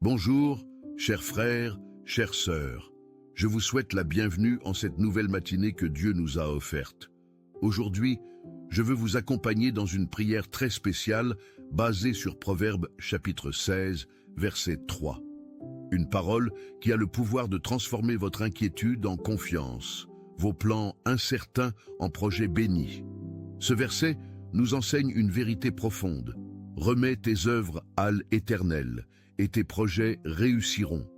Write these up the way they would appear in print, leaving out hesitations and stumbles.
Bonjour, chers frères, chères sœurs. Je vous souhaite la bienvenue en cette nouvelle matinée que Dieu nous a offerte. Aujourd'hui, je veux vous accompagner dans une prière très spéciale basée sur Proverbes chapitre 16, verset 3. Une parole qui a le pouvoir de transformer votre inquiétude en confiance, vos plans incertains en projets bénis. Ce verset nous enseigne une vérité profonde. Remets tes œuvres à l'Éternel et tes projets réussiront.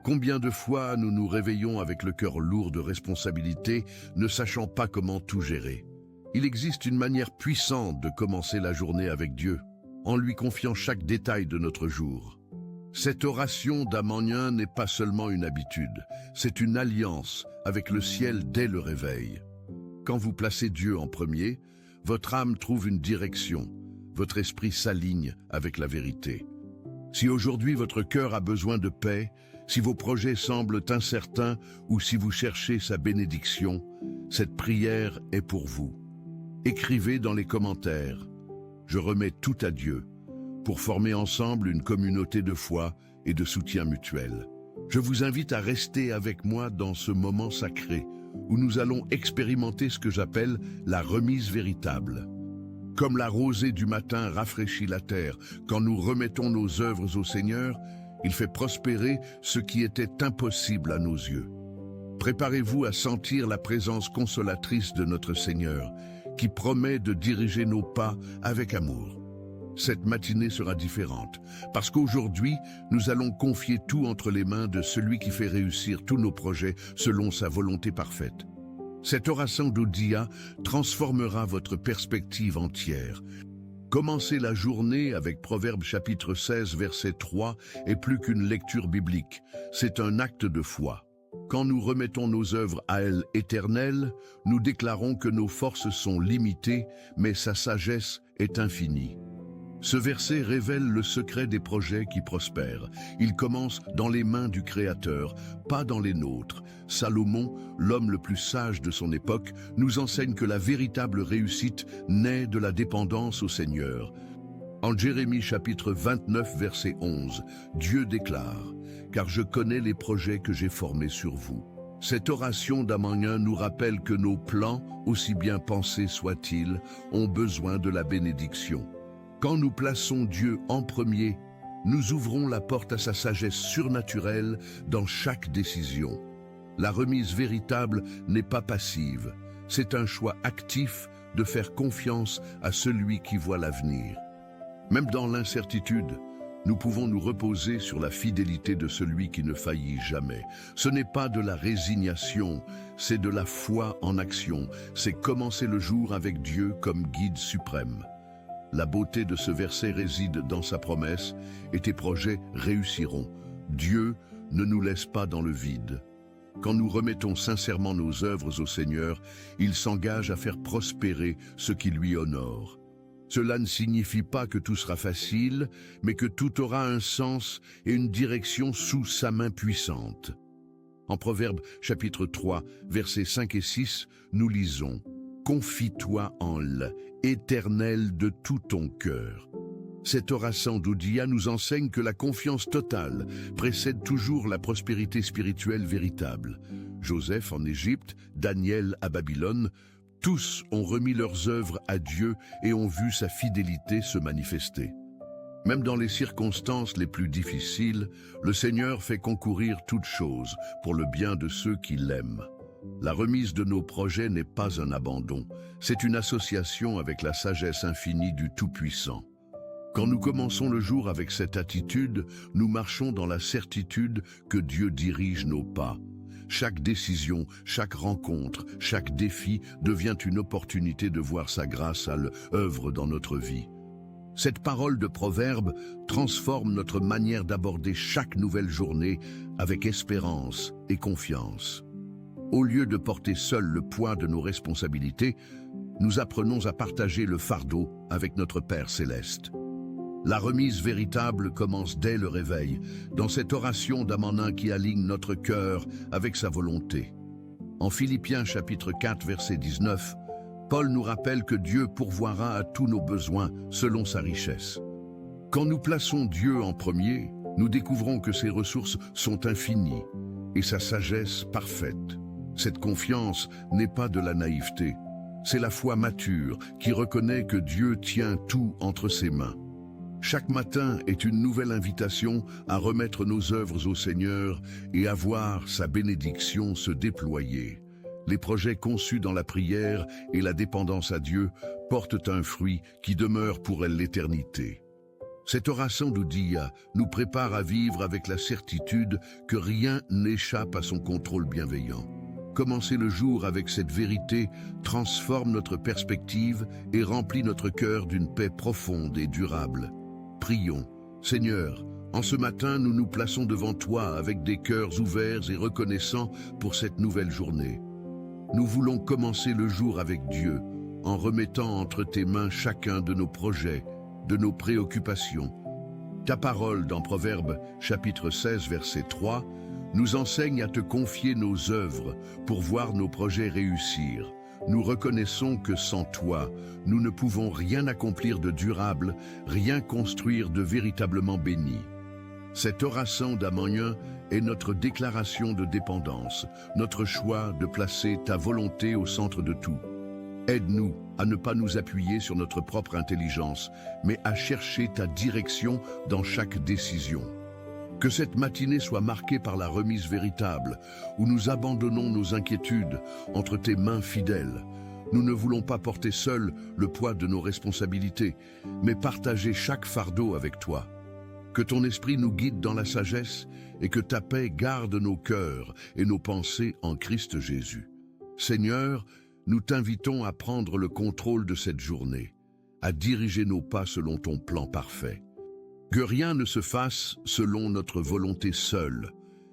Combien de fois nous nous réveillons avec le cœur lourd de responsabilités, ne sachant pas comment tout gérer. Il existe une manière puissante de commencer la journée avec Dieu, en lui confiant chaque détail de notre jour. Cette oration d'Amanien n'est pas seulement une habitude, c'est une alliance avec le ciel dès le réveil. Quand vous placez Dieu en premier, votre âme trouve une direction, votre esprit s'aligne avec la vérité. Si aujourd'hui votre cœur a besoin de paix, si vos projets semblent incertains ou si vous cherchez sa bénédiction, cette prière est pour vous. Écrivez dans les commentaires « Je remets tout à Dieu » pour former ensemble une communauté de foi et de soutien mutuel. Je vous invite à rester avec moi dans ce moment sacré où nous allons expérimenter ce que j'appelle la remise véritable. Comme la rosée du matin rafraîchit la terre, quand nous remettons nos œuvres au Seigneur, il fait prospérer ce qui était impossible à nos yeux. Préparez-vous à sentir la présence consolatrice de notre Seigneur, qui promet de diriger nos pas avec amour. Cette matinée sera différente, parce qu'aujourd'hui, nous allons confier tout entre les mains de celui qui fait réussir tous nos projets selon sa volonté parfaite. Cette oration d'Odia transformera votre perspective entière. Commencer la journée avec Proverbes chapitre 16, verset 3 est plus qu'une lecture biblique, c'est un acte de foi. Quand nous remettons nos œuvres à l'Éternel, nous déclarons que nos forces sont limitées, mais sa sagesse est infinie. Ce verset révèle le secret des projets qui prospèrent. Il commence dans les mains du Créateur, pas dans les nôtres. Salomon, l'homme le plus sage de son époque, nous enseigne que la véritable réussite naît de la dépendance au Seigneur. En Jérémie chapitre 29, verset 11, Dieu déclare « Car je connais les projets que j'ai formés sur vous ». Cette oration d'Amanien nous rappelle que nos plans, aussi bien pensés soient-ils, ont besoin de la bénédiction. Quand nous plaçons Dieu en premier, nous ouvrons la porte à sa sagesse surnaturelle dans chaque décision. La remise véritable n'est pas passive, c'est un choix actif de faire confiance à celui qui voit l'avenir. Même dans l'incertitude, nous pouvons nous reposer sur la fidélité de celui qui ne faillit jamais. Ce n'est pas de la résignation, c'est de la foi en action, c'est commencer le jour avec Dieu comme guide suprême. La beauté de ce verset réside dans sa promesse et tes projets réussiront. Dieu ne nous laisse pas dans le vide. Quand nous remettons sincèrement nos œuvres au Seigneur, il s'engage à faire prospérer ce qui lui honore. Cela ne signifie pas que tout sera facile, mais que tout aura un sens et une direction sous sa main puissante. En Proverbes chapitre 3, versets 5 et 6, nous lisons « Confie-toi en l'Éternel de tout ton cœur ». Cette oration d'Odia nous enseigne que la confiance totale précède toujours la prospérité spirituelle véritable. Joseph en Égypte, Daniel à Babylone, tous ont remis leurs œuvres à Dieu et ont vu sa fidélité se manifester. Même dans les circonstances les plus difficiles, le Seigneur fait concourir toutes choses pour le bien de ceux qui l'aiment. La remise de nos projets n'est pas un abandon, c'est une association avec la sagesse infinie du Tout-Puissant. Quand nous commençons le jour avec cette attitude, nous marchons dans la certitude que Dieu dirige nos pas. Chaque décision, chaque rencontre, chaque défi devient une opportunité de voir sa grâce à l'œuvre dans notre vie. Cette parole de proverbe transforme notre manière d'aborder chaque nouvelle journée avec espérance et confiance. Au lieu de porter seul le poids de nos responsabilités, nous apprenons à partager le fardeau avec notre Père céleste. La remise véritable commence dès le réveil, dans cette oration d'Amanien qui aligne notre cœur avec sa volonté. En Philippiens chapitre 4, verset 19, Paul nous rappelle que Dieu pourvoira à tous nos besoins selon sa richesse. Quand nous plaçons Dieu en premier, nous découvrons que ses ressources sont infinies et sa sagesse parfaite. Cette confiance n'est pas de la naïveté, c'est la foi mature qui reconnaît que Dieu tient tout entre ses mains. Chaque matin est une nouvelle invitation à remettre nos œuvres au Seigneur et à voir sa bénédiction se déployer. Les projets conçus dans la prière et la dépendance à Dieu portent un fruit qui demeure pour elle l'éternité. Cette oraison d'Oudia nous prépare à vivre avec la certitude que rien n'échappe à son contrôle bienveillant. Commencer le jour avec cette vérité transforme notre perspective et remplit notre cœur d'une paix profonde et durable. Prions. Seigneur, en ce matin, nous nous plaçons devant toi avec des cœurs ouverts et reconnaissants pour cette nouvelle journée. Nous voulons commencer le jour avec Dieu, en remettant entre tes mains chacun de nos projets, de nos préoccupations. Ta parole dans Proverbes chapitre 16 verset 3 nous enseigne à te confier nos œuvres pour voir nos projets réussir. Nous reconnaissons que sans toi, nous ne pouvons rien accomplir de durable, rien construire de véritablement béni. Cette oraison d'Amanien est notre déclaration de dépendance, notre choix de placer ta volonté au centre de tout. Aide-nous à ne pas nous appuyer sur notre propre intelligence, mais à chercher ta direction dans chaque décision. Que cette matinée soit marquée par la remise véritable, où nous abandonnons nos inquiétudes entre tes mains fidèles. Nous ne voulons pas porter seuls le poids de nos responsabilités, mais partager chaque fardeau avec toi. Que ton esprit nous guide dans la sagesse et que ta paix garde nos cœurs et nos pensées en Christ Jésus. Seigneur, nous t'invitons à prendre le contrôle de cette journée, à diriger nos pas selon ton plan parfait. Que rien ne se fasse selon notre volonté seule,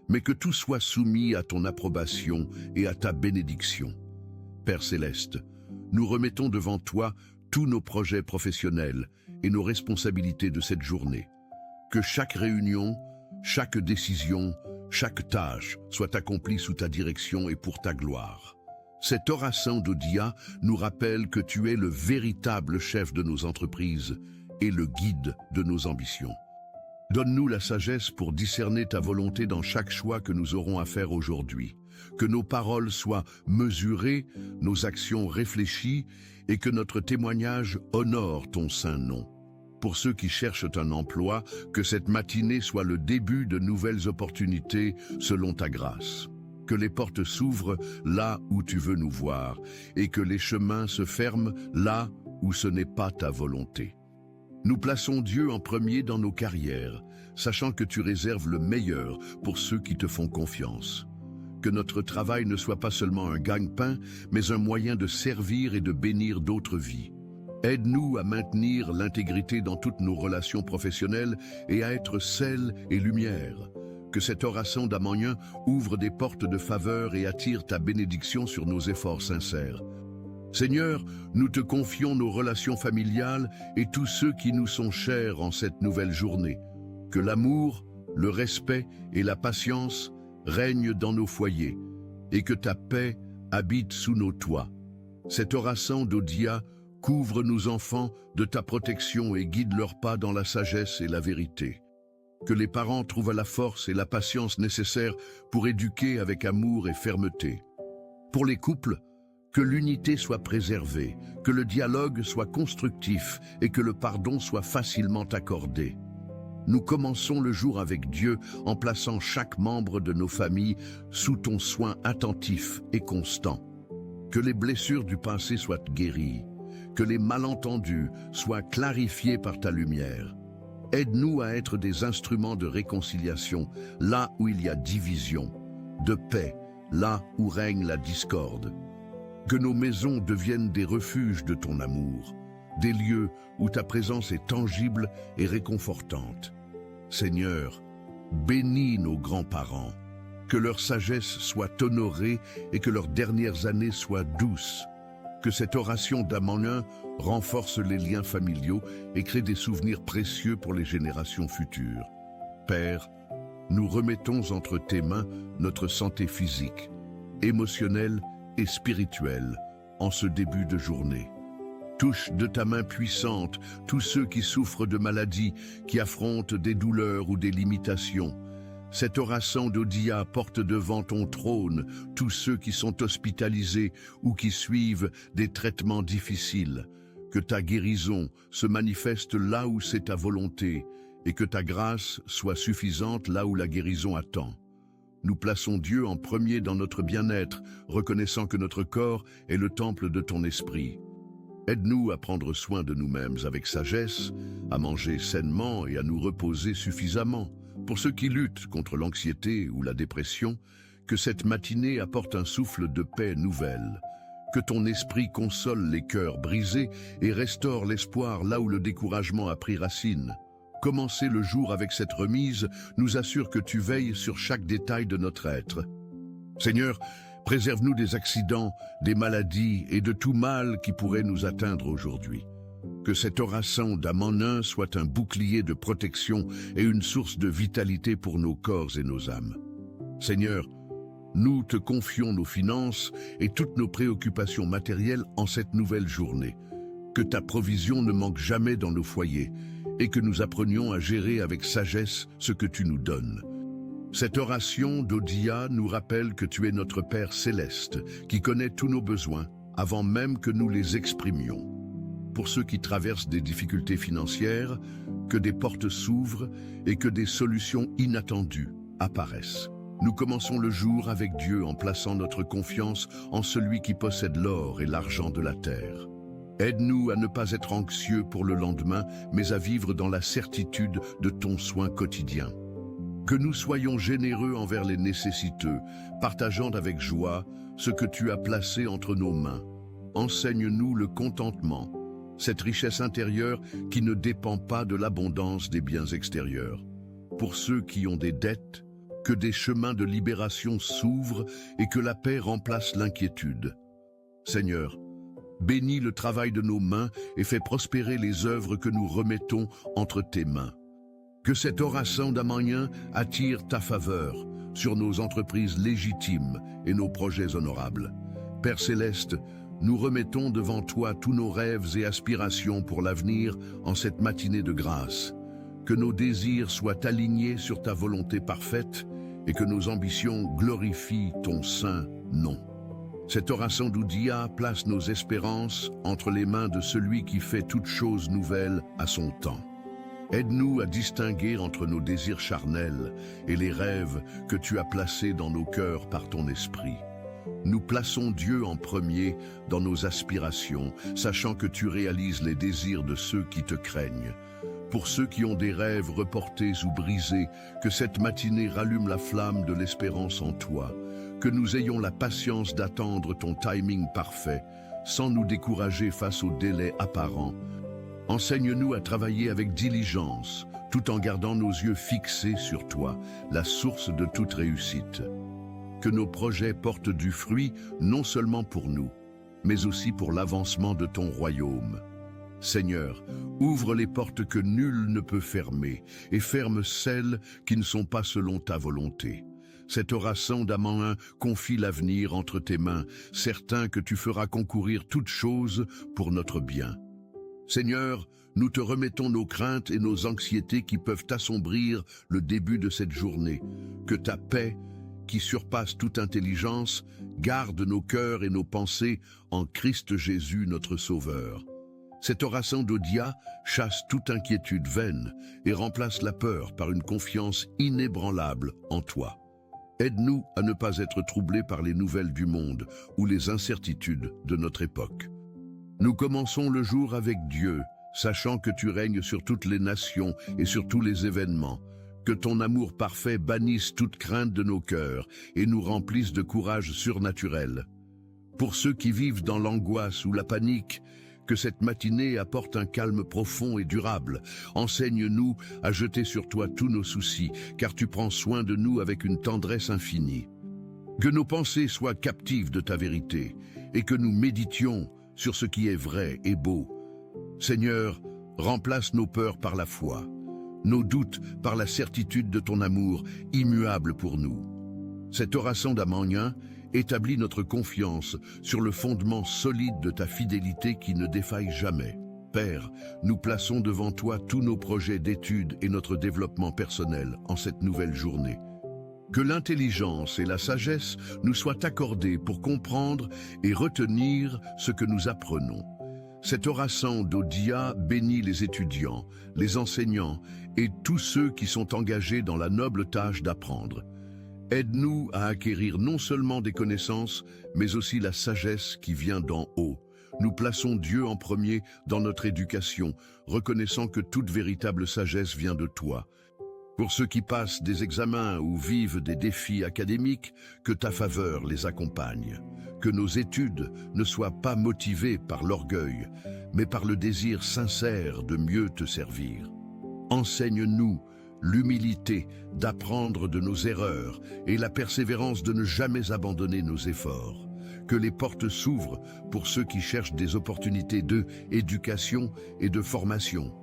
mais que tout soit soumis à ton approbation et à ta bénédiction. Père Céleste, nous remettons devant toi tous nos projets professionnels et nos responsabilités de cette journée. Que chaque réunion, chaque décision, chaque tâche soit accomplie sous ta direction et pour ta gloire. Cette oraison d'Oudia nous rappelle que tu es le véritable chef de nos entreprises et le guide de nos ambitions. Donne-nous la sagesse pour discerner ta volonté dans chaque choix que nous aurons à faire aujourd'hui. Que nos paroles soient mesurées, nos actions réfléchies et que notre témoignage honore ton saint nom. Pour ceux qui cherchent un emploi, que cette matinée soit le début de nouvelles opportunités selon ta grâce. Que les portes s'ouvrent là où tu veux nous voir et que les chemins se ferment là où ce n'est pas ta volonté. Nous plaçons Dieu en premier dans nos carrières, sachant que tu réserves le meilleur pour ceux qui te font confiance. Que notre travail ne soit pas seulement un gagne-pain, mais un moyen de servir et de bénir d'autres vies. Aide-nous à maintenir l'intégrité dans toutes nos relations professionnelles et à être sel et lumière. Que cette oraison d'Amanien ouvre des portes de faveur et attire ta bénédiction sur nos efforts sincères. Seigneur, nous te confions nos relations familiales et tous ceux qui nous sont chers en cette nouvelle journée. Que l'amour, le respect et la patience règnent dans nos foyers et que ta paix habite sous nos toits. Cette oraison d'Oudia couvre nos enfants de ta protection et guide leurs pas dans la sagesse et la vérité. Que les parents trouvent la force et la patience nécessaires pour éduquer avec amour et fermeté. Pour les couples, que l'unité soit préservée, que le dialogue soit constructif et que le pardon soit facilement accordé. Nous commençons le jour avec Dieu en plaçant chaque membre de nos familles sous ton soin attentif et constant. Que les blessures du passé soient guéries, que les malentendus soient clarifiés par ta lumière. Aide-nous à être des instruments de réconciliation là où il y a division, de paix là où règne la discorde. Que nos maisons deviennent des refuges de ton amour, des lieux où ta présence est tangible et réconfortante. Seigneur, bénis nos grands-parents, que leur sagesse soit honorée et que leurs dernières années soient douces. Que cette oration d'Amanien renforce les liens familiaux et crée des souvenirs précieux pour les générations futures. Père, nous remettons entre tes mains notre santé physique, émotionnelle et spirituelle en ce début de journée. Touche de ta main puissante tous ceux qui souffrent de maladies, qui affrontent des douleurs ou des limitations. Cet orasan d'Odia porte devant ton trône tous ceux qui sont hospitalisés ou qui suivent des traitements difficiles. Que ta guérison se manifeste là où c'est ta volonté et que ta grâce soit suffisante là où la guérison attend. Nous plaçons Dieu en premier dans notre bien-être, reconnaissant que notre corps est le temple de ton esprit. Aide-nous à prendre soin de nous-mêmes avec sagesse, à manger sainement et à nous reposer suffisamment. Pour ceux qui luttent contre l'anxiété ou la dépression, que cette matinée apporte un souffle de paix nouvelle. Que ton esprit console les cœurs brisés et restaure l'espoir là où le découragement a pris racine. Commencer le jour avec cette remise nous assure que tu veilles sur chaque détail de notre être. Seigneur, préserve-nous des accidents, des maladies et de tout mal qui pourrait nous atteindre aujourd'hui. Que cet orasan d'Amanin soit un bouclier de protection et une source de vitalité pour nos corps et nos âmes. Seigneur, nous te confions nos finances et toutes nos préoccupations matérielles en cette nouvelle journée. Que ta provision ne manque jamais dans nos foyers et que nous apprenions à gérer avec sagesse ce que tu nous donnes. Cette oration d'Odia nous rappelle que tu es notre Père céleste, qui connaît tous nos besoins, avant même que nous les exprimions. Pour ceux qui traversent des difficultés financières, que des portes s'ouvrent et que des solutions inattendues apparaissent. Nous commençons le jour avec Dieu en plaçant notre confiance en celui qui possède l'or et l'argent de la terre. Aide-nous à ne pas être anxieux pour le lendemain, mais à vivre dans la certitude de ton soin quotidien. Que nous soyons généreux envers les nécessiteux, partageant avec joie ce que tu as placé entre nos mains. Enseigne-nous le contentement, cette richesse intérieure qui ne dépend pas de l'abondance des biens extérieurs. Pour ceux qui ont des dettes, que des chemins de libération s'ouvrent et que la paix remplace l'inquiétude. Seigneur, bénis le travail de nos mains et fais prospérer les œuvres que nous remettons entre tes mains. Que cet orasan d'Amanin attire ta faveur sur nos entreprises légitimes et nos projets honorables. Père céleste, nous remettons devant toi tous nos rêves et aspirations pour l'avenir en cette matinée de grâce. Que nos désirs soient alignés sur ta volonté parfaite et que nos ambitions glorifient ton saint nom. Cet orasan d'Odia place nos espérances entre les mains de celui qui fait toutes choses nouvelles à son temps. Aide-nous à distinguer entre nos désirs charnels et les rêves que tu as placés dans nos cœurs par ton esprit. Nous plaçons Dieu en premier dans nos aspirations, sachant que tu réalises les désirs de ceux qui te craignent. Pour ceux qui ont des rêves reportés ou brisés, que cette matinée rallume la flamme de l'espérance en toi. Que nous ayons la patience d'attendre ton timing parfait, sans nous décourager face aux délais apparents. Enseigne-nous à travailler avec diligence, tout en gardant nos yeux fixés sur toi, la source de toute réussite. Que nos projets portent du fruit, non seulement pour nous, mais aussi pour l'avancement de ton royaume. Seigneur, ouvre les portes que nul ne peut fermer, et ferme celles qui ne sont pas selon ta volonté. Cet orasan d'Amanin confie l'avenir entre tes mains, certain que tu feras concourir toutes choses pour notre bien. Seigneur, nous te remettons nos craintes et nos anxiétés qui peuvent assombrir le début de cette journée. Que ta paix, qui surpasse toute intelligence, garde nos cœurs et nos pensées en Christ Jésus notre Sauveur. Cet orasan d'Odia chasse toute inquiétude vaine et remplace la peur par une confiance inébranlable en toi. Aide-nous à ne pas être troublés par les nouvelles du monde ou les incertitudes de notre époque. Nous commençons le jour avec Dieu, sachant que tu règnes sur toutes les nations et sur tous les événements. Que ton amour parfait bannisse toute crainte de nos cœurs et nous remplisse de courage surnaturel. Pour ceux qui vivent dans l'angoisse ou la panique, que cette matinée apporte un calme profond et durable. Enseigne-nous à jeter sur toi tous nos soucis, car tu prends soin de nous avec une tendresse infinie. Que nos pensées soient captives de ta vérité et que nous méditions sur ce qui est vrai et beau. Seigneur, remplace nos peurs par la foi, nos doutes par la certitude de ton amour, immuable pour nous. Cet orasan d'Amanin établis notre confiance sur le fondement solide de ta fidélité qui ne défaille jamais. Père, nous plaçons devant toi tous nos projets d'études et notre développement personnel en cette nouvelle journée. Que l'intelligence et la sagesse nous soient accordées pour comprendre et retenir ce que nous apprenons. Cet oracent d'Odia bénit les étudiants, les enseignants et tous ceux qui sont engagés dans la noble tâche d'apprendre. Aide-nous à acquérir non seulement des connaissances, mais aussi la sagesse qui vient d'en haut. Nous plaçons Dieu en premier dans notre éducation, reconnaissant que toute véritable sagesse vient de toi. Pour ceux qui passent des examens ou vivent des défis académiques, que ta faveur les accompagne. Que nos études ne soient pas motivées par l'orgueil, mais par le désir sincère de mieux te servir. Enseigne-nous l'humilité d'apprendre de nos erreurs et la persévérance de ne jamais abandonner nos efforts. Que les portes s'ouvrent pour ceux qui cherchent des opportunités d'éducation et de formation.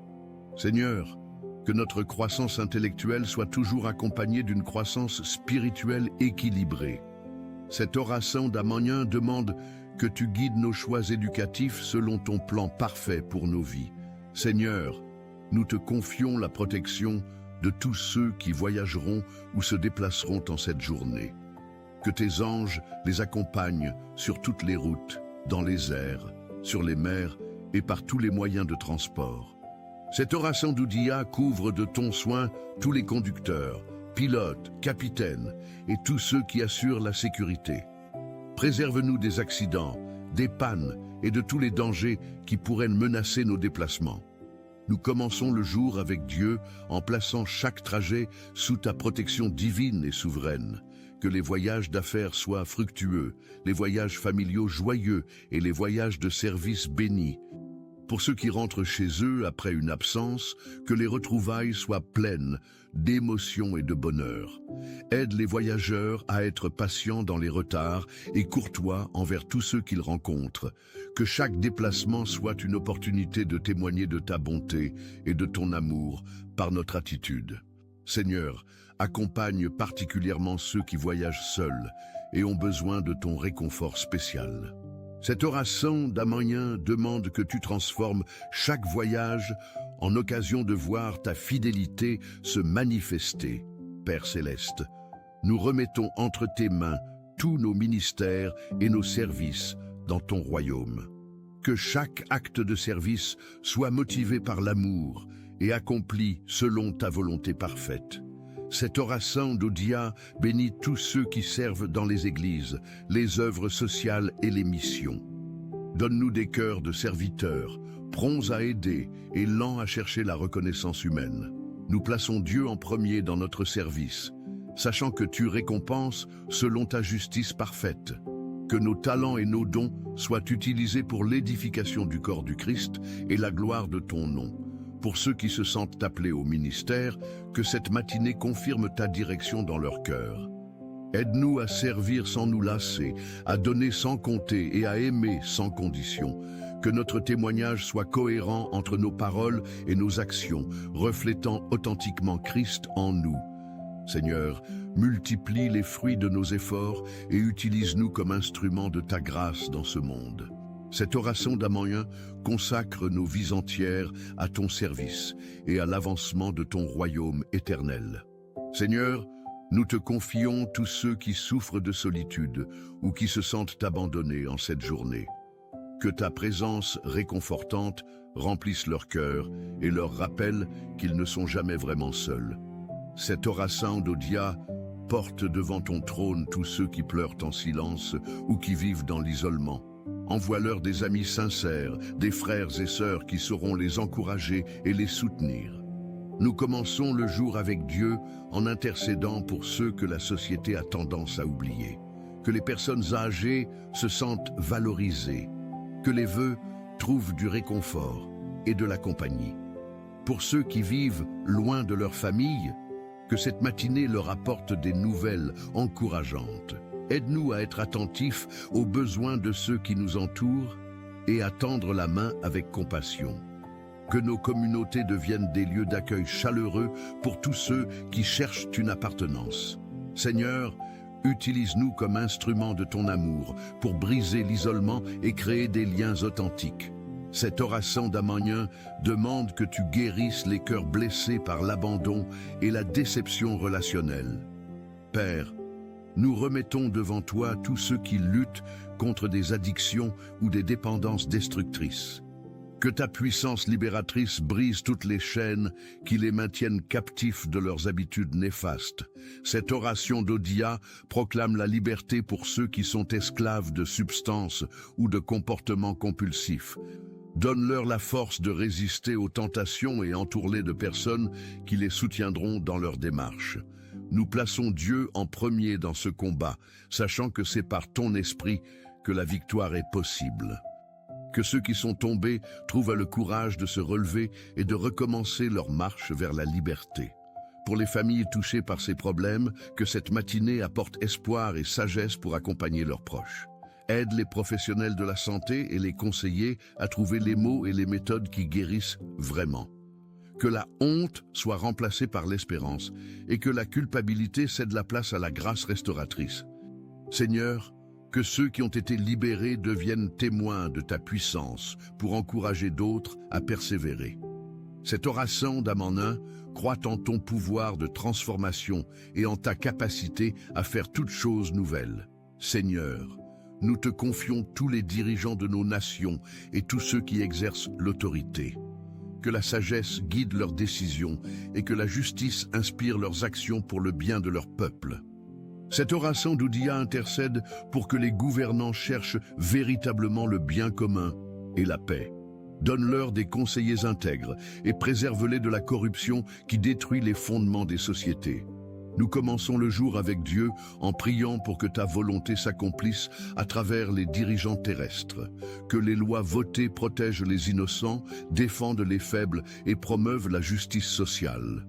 Seigneur, que notre croissance intellectuelle soit toujours accompagnée d'une croissance spirituelle équilibrée. Cet oracent d'Amanien demande que tu guides nos choix éducatifs selon ton plan parfait pour nos vies. Seigneur, nous te confions la protection de tous ceux qui voyageront ou se déplaceront en cette journée. Que tes anges les accompagnent sur toutes les routes, dans les airs, sur les mers et par tous les moyens de transport. Cet oracent d'Oudia couvre de ton soin tous les conducteurs, pilotes, capitaines et tous ceux qui assurent la sécurité. Préserve-nous des accidents, des pannes et de tous les dangers qui pourraient menacer nos déplacements. Nous commençons le jour avec Dieu en plaçant chaque trajet sous ta protection divine et souveraine. Que les voyages d'affaires soient fructueux, les voyages familiaux joyeux et les voyages de service bénis. Pour ceux qui rentrent chez eux après une absence, que les retrouvailles soient pleines d'émotion et de bonheur. Aide les voyageurs à être patients dans les retards et courtois envers tous ceux qu'ils rencontrent. Que chaque déplacement soit une opportunité de témoigner de ta bonté et de ton amour par notre attitude. Seigneur, accompagne particulièrement ceux qui voyagent seuls et ont besoin de ton réconfort spécial. Cet oracent d'Amanien demande que tu transformes chaque voyage en occasion de voir ta fidélité se manifester. Père Céleste, nous remettons entre tes mains tous nos ministères et nos services dans ton royaume. Que chaque acte de service soit motivé par l'amour et accompli selon ta volonté parfaite. Cet oracent d'Oudia bénit tous ceux qui servent dans les églises, les œuvres sociales et les missions. Donne-nous des cœurs de serviteurs, prompts à aider et lents à chercher la reconnaissance humaine. Nous plaçons Dieu en premier dans notre service, sachant que tu récompenses selon ta justice parfaite. Que nos talents et nos dons soient utilisés pour l'édification du corps du Christ et la gloire de ton nom. Pour ceux qui se sentent appelés au ministère, que cette matinée confirme ta direction dans leur cœur. Aide-nous à servir sans nous lasser, à donner sans compter et à aimer sans condition. Que notre témoignage soit cohérent entre nos paroles et nos actions, reflétant authentiquement Christ en nous. Seigneur, multiplie les fruits de nos efforts et utilise-nous comme instruments de ta grâce dans ce monde. Cet oracent d'Amanien consacre nos vies entières à ton service et à l'avancement de ton royaume éternel. Seigneur, nous te confions tous ceux qui souffrent de solitude ou qui se sentent abandonnés en cette journée. Que ta présence réconfortante remplisse leur cœur et leur rappelle qu'ils ne sont jamais vraiment seuls. Cet oracent d'Oudia porte devant ton trône tous ceux qui pleurent en silence ou qui vivent dans l'isolement. Envoie-leur des amis sincères, des frères et sœurs qui sauront les encourager et les soutenir. Nous commençons le jour avec Dieu en intercédant pour ceux que la société a tendance à oublier. Que les personnes âgées se sentent valorisées. Que les vœux trouvent du réconfort et de la compagnie. Pour ceux qui vivent loin de leur famille, que cette matinée leur apporte des nouvelles encourageantes. Aide-nous à être attentifs aux besoins de ceux qui nous entourent et à tendre la main avec compassion. Que nos communautés deviennent des lieux d'accueil chaleureux pour tous ceux qui cherchent une appartenance. Seigneur, Utilise-nous comme instrument de ton amour pour briser l'isolement et créer des liens authentiques. Cet oracent d'Amanien demande que tu guérisses les cœurs blessés par l'abandon et la déception relationnelle. Père, nous remettons devant toi tous ceux qui luttent contre des addictions ou des dépendances destructrices. Que ta puissance libératrice brise toutes les chaînes qui les maintiennent captifs de leurs habitudes néfastes. Cette oration d'Odia proclame la liberté pour ceux qui sont esclaves de substances ou de comportements compulsifs. Donne-leur la force de résister aux tentations et entoure-les de personnes qui les soutiendront dans leur démarche. Nous plaçons Dieu en premier dans ce combat, sachant que c'est par ton esprit que la victoire est possible. Que ceux qui sont tombés trouvent le courage de se relever et de recommencer leur marche vers la liberté. Pour les familles touchées par ces problèmes, que cette matinée apporte espoir et sagesse pour accompagner leurs proches. Aide les professionnels de la santé et les conseillers à trouver les mots et les méthodes qui guérissent vraiment. Que la honte soit remplacée par l'espérance et que la culpabilité cède la place à la grâce restauratrice. Seigneur, que ceux qui ont été libérés deviennent témoins de ta puissance pour encourager d'autres à persévérer. Cet oracent d'Amanien croit en ton pouvoir de transformation et en ta capacité à faire toutes choses nouvelles. Seigneur, nous te confions tous les dirigeants de nos nations et tous ceux qui exercent l'autorité. Que la sagesse guide leurs décisions et que la justice inspire leurs actions pour le bien de leur peuple. Cet oracent d'Odia intercède pour que les gouvernants cherchent véritablement le bien commun et la paix. Donne-leur des conseillers intègres et préserve-les de la corruption qui détruit les fondements des sociétés. Nous commençons le jour avec Dieu en priant pour que ta volonté s'accomplisse à travers les dirigeants terrestres. Que les lois votées protègent les innocents, défendent les faibles et promeuvent la justice sociale.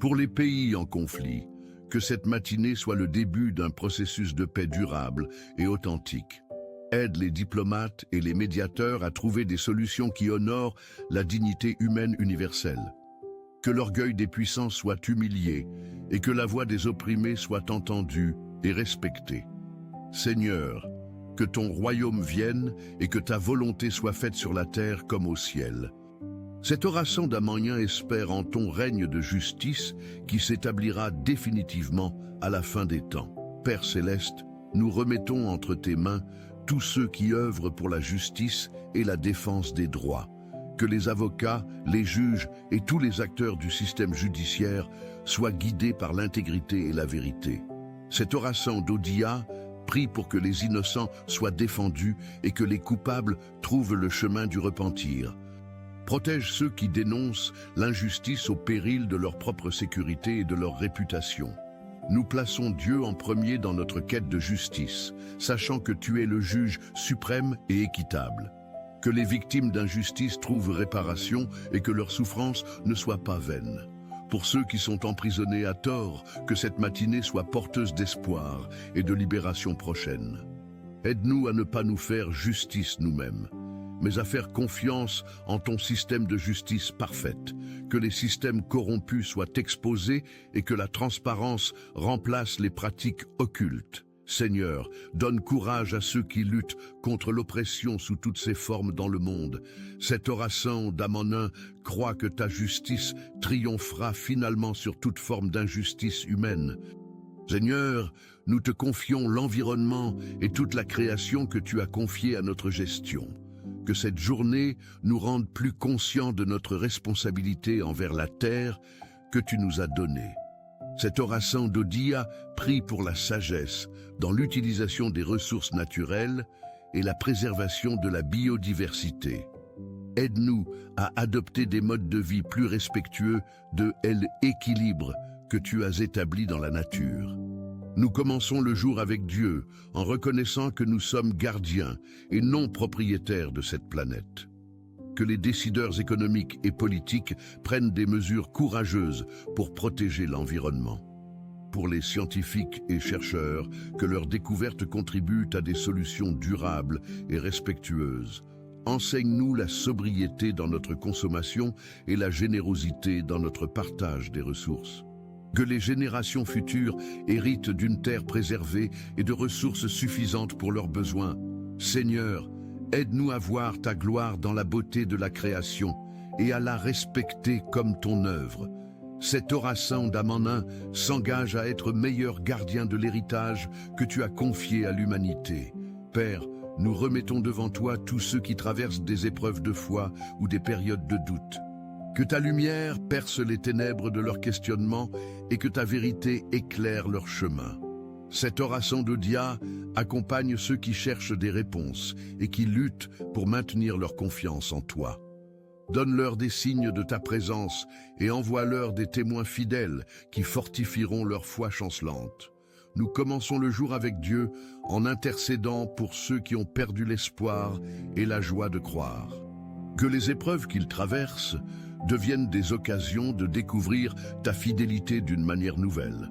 Pour les pays en conflit, que cette matinée soit le début d'un processus de paix durable et authentique. Aide les diplomates et les médiateurs à trouver des solutions qui honorent la dignité humaine universelle. Que l'orgueil des puissants soit humilié et que la voix des opprimés soit entendue et respectée. Seigneur, que ton royaume vienne et que ta volonté soit faite sur la terre comme au ciel. Cet oracent d'Amanien espère en ton règne de justice qui s'établira définitivement à la fin des temps. Père céleste, nous remettons entre tes mains tous ceux qui œuvrent pour la justice et la défense des droits. Que les avocats, les juges et tous les acteurs du système judiciaire soient guidés par l'intégrité et la vérité. Cet oracent d'Odia prie pour que les innocents soient défendus et que les coupables trouvent le chemin du repentir. Protège ceux qui dénoncent l'injustice au péril de leur propre sécurité et de leur réputation. Nous plaçons Dieu en premier dans notre quête de justice, sachant que tu es le juge suprême et équitable. Que les victimes d'injustice trouvent réparation et que leur souffrance ne soit pas vaine. Pour ceux qui sont emprisonnés à tort, que cette matinée soit porteuse d'espoir et de libération prochaine. Aide-nous à ne pas nous faire justice nous-mêmes, mais à faire confiance en ton système de justice parfaite, que les systèmes corrompus soient exposés et que la transparence remplace les pratiques occultes. Seigneur, donne courage à ceux qui luttent contre l'oppression sous toutes ses formes dans le monde. Cet oracent d'Amanien croit que ta justice triomphera finalement sur toute forme d'injustice humaine. Seigneur, nous te confions l'environnement et toute la création que tu as confiée à notre gestion. Que cette journée nous rende plus conscients de notre responsabilité envers la terre que tu nous as donnée. Cet oracent d'Odia prie pour la sagesse dans l'utilisation des ressources naturelles et la préservation de la biodiversité. Aide-nous à adopter des modes de vie plus respectueux de l'équilibre que tu as établi dans la nature. Nous commençons le jour avec Dieu en reconnaissant que nous sommes gardiens et non propriétaires de cette planète. Que les décideurs économiques et politiques prennent des mesures courageuses pour protéger l'environnement. Pour les scientifiques et chercheurs, que leurs découvertes contribuent à des solutions durables et respectueuses. Enseigne-nous la sobriété dans notre consommation et la générosité dans notre partage des ressources. Que les générations futures héritent d'une terre préservée et de ressources suffisantes pour leurs besoins. Seigneur, aide-nous à voir ta gloire dans la beauté de la création et à la respecter comme ton œuvre. Cet oracin d'Amanin s'engage à être meilleur gardien de l'héritage que tu as confié à l'humanité. Père, nous remettons devant toi tous ceux qui traversent des épreuves de foi ou des périodes de doute. Que ta lumière perce les ténèbres de leurs questionnements et que ta vérité éclaire leur chemin. Cet oracin d'Odia accompagne ceux qui cherchent des réponses et qui luttent pour maintenir leur confiance en toi. Donne-leur des signes de ta présence et envoie-leur des témoins fidèles qui fortifieront leur foi chancelante. Nous commençons le jour avec Dieu en intercédant pour ceux qui ont perdu l'espoir et la joie de croire. Que les épreuves qu'ils traversent deviennent des occasions de découvrir ta fidélité d'une manière nouvelle.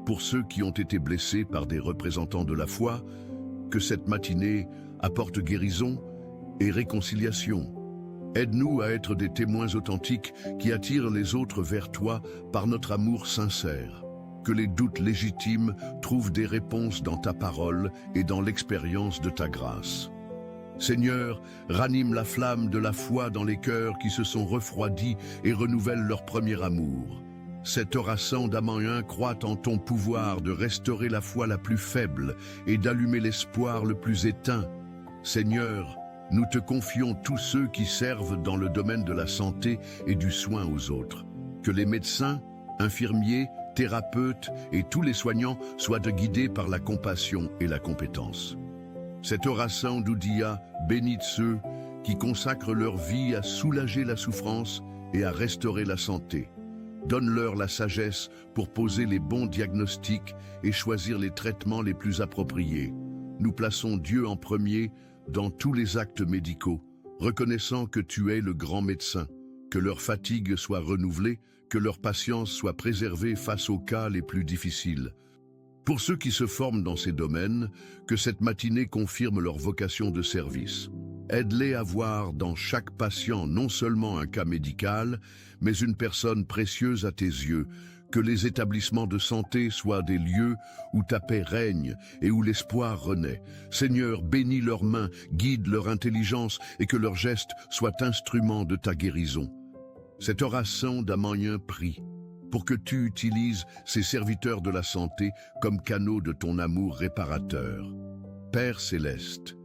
Pour ceux qui ont été blessés par des représentants de la foi, que cette matinée apporte guérison et réconciliation. Aide-nous à être des témoins authentiques qui attirent les autres vers toi par notre amour sincère. Que les doutes légitimes trouvent des réponses dans ta parole et dans l'expérience de ta grâce. Seigneur, ranime la flamme de la foi dans les cœurs qui se sont refroidis et renouvelle leur premier amour. Cet oracin d'Amanin croit en ton pouvoir de restaurer la foi la plus faible et d'allumer l'espoir le plus éteint. Seigneur, nous te confions tous ceux qui servent dans le domaine de la santé et du soin aux autres. Que les médecins, infirmiers, thérapeutes et tous les soignants soient guidés par la compassion et la compétence. Cet oracin d'Oudia bénit ceux qui consacrent leur vie à soulager la souffrance et à restaurer la santé. Donne-leur la sagesse pour poser les bons diagnostics et choisir les traitements les plus appropriés. Nous plaçons Dieu en premier dans tous les actes médicaux, reconnaissant que tu es le grand médecin, que leur fatigue soit renouvelée, que leur patience soit préservée face aux cas les plus difficiles. Pour ceux qui se forment dans ces domaines, que cette matinée confirme leur vocation de service. Aide-les à voir dans chaque patient non seulement un cas médical, mais une personne précieuse à tes yeux. Que les établissements de santé soient des lieux où ta paix règne et où l'espoir renaît. Seigneur, bénis leurs mains, guide leur intelligence et que leurs gestes soient instruments de ta guérison. Cet oracin d'Amanin prie pour que tu utilises ces serviteurs de la santé comme canaux de ton amour réparateur. Père céleste,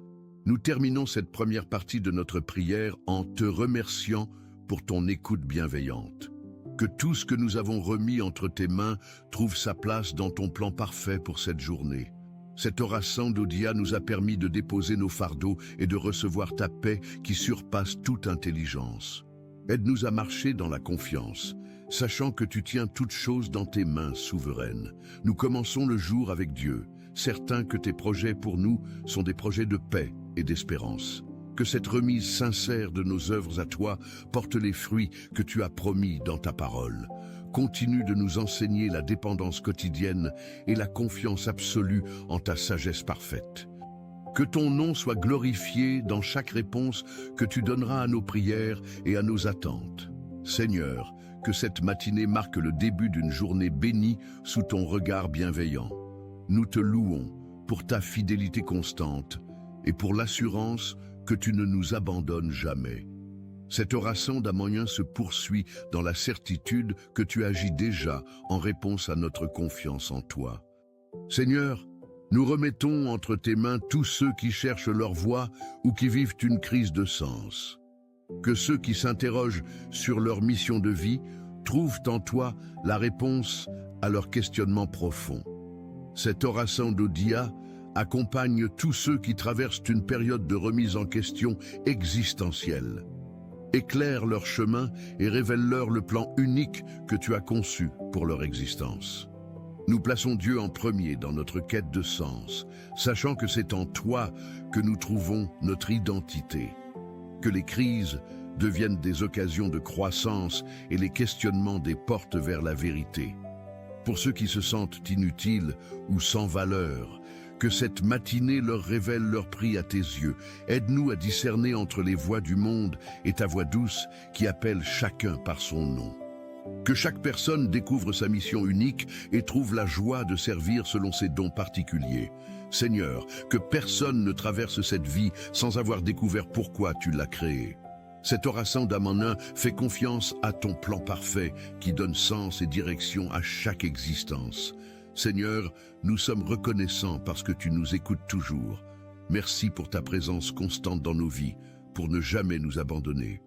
nous terminons cette première partie de notre prière en te remerciant pour ton écoute bienveillante. Que tout ce que nous avons remis entre tes mains trouve sa place dans ton plan parfait pour cette journée. Cet oracin d'Odia nous a permis de déposer nos fardeaux et de recevoir ta paix qui surpasse toute intelligence. Aide-nous à marcher dans la confiance, sachant que tu tiens toutes choses dans tes mains souveraines. Nous commençons le jour avec Dieu, certains que tes projets pour nous sont des projets de paix et d'espérance. Que cette remise sincère de nos œuvres à toi porte les fruits que tu as promis dans ta parole. Continue de nous enseigner la dépendance quotidienne et la confiance absolue en ta sagesse parfaite. Que ton nom soit glorifié dans chaque réponse que tu donneras à nos prières et à nos attentes. Seigneur, que cette matinée marque le début d'une journée bénie sous ton regard bienveillant. Nous te louons pour ta fidélité constante et pour l'assurance que tu ne nous abandonnes jamais. Cet oracin d'Amanin se poursuit dans la certitude que tu agis déjà en réponse à notre confiance en toi. Seigneur, nous remettons entre tes mains tous ceux qui cherchent leur voie ou qui vivent une crise de sens. Que ceux qui s'interrogent sur leur mission de vie trouvent en toi la réponse à leurs questionnements profonds. Cet oracin d'Odia accompagne tous ceux qui traversent une période de remise en question existentielle. Éclaire leur chemin et révèle-leur le plan unique que tu as conçu pour leur existence. Nous plaçons Dieu en premier dans notre quête de sens, sachant que c'est en toi que nous trouvons notre identité. Que les crises deviennent des occasions de croissance et les questionnements des portes vers la vérité. Pour ceux qui se sentent inutiles ou sans valeur, que cette matinée leur révèle leur prix à tes yeux. Aide-nous à discerner entre les voix du monde et ta voix douce qui appelle chacun par son nom. Que chaque personne découvre sa mission unique et trouve la joie de servir selon ses dons particuliers. Seigneur, que personne ne traverse cette vie sans avoir découvert pourquoi tu l'as créée. Cet oraison d'âme en un fait confiance à ton plan parfait qui donne sens et direction à chaque existence. Seigneur, nous sommes reconnaissants parce que tu nous écoutes toujours. Merci pour ta présence constante dans nos vies, pour ne jamais nous abandonner.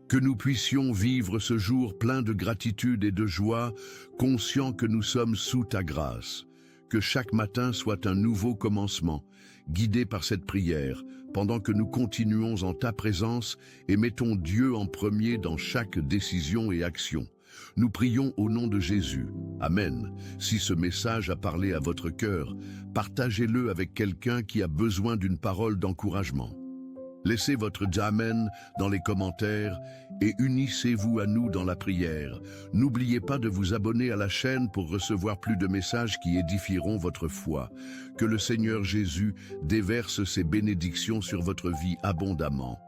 Que nous puissions vivre ce jour plein de gratitude et de joie, conscients que nous sommes sous ta grâce. Que chaque matin soit un nouveau commencement, guidé par cette prière, pendant que nous continuons en ta présence et mettons Dieu en premier dans chaque décision et action. Nous prions au nom de Jésus. Amen. Si ce message a parlé à votre cœur, partagez-le avec quelqu'un qui a besoin d'une parole d'encouragement. Laissez votre Amen dans les commentaires et unissez-vous à nous dans la prière. N'oubliez pas de vous abonner à la chaîne pour recevoir plus de messages qui édifieront votre foi. Que le Seigneur Jésus déverse ses bénédictions sur votre vie abondamment.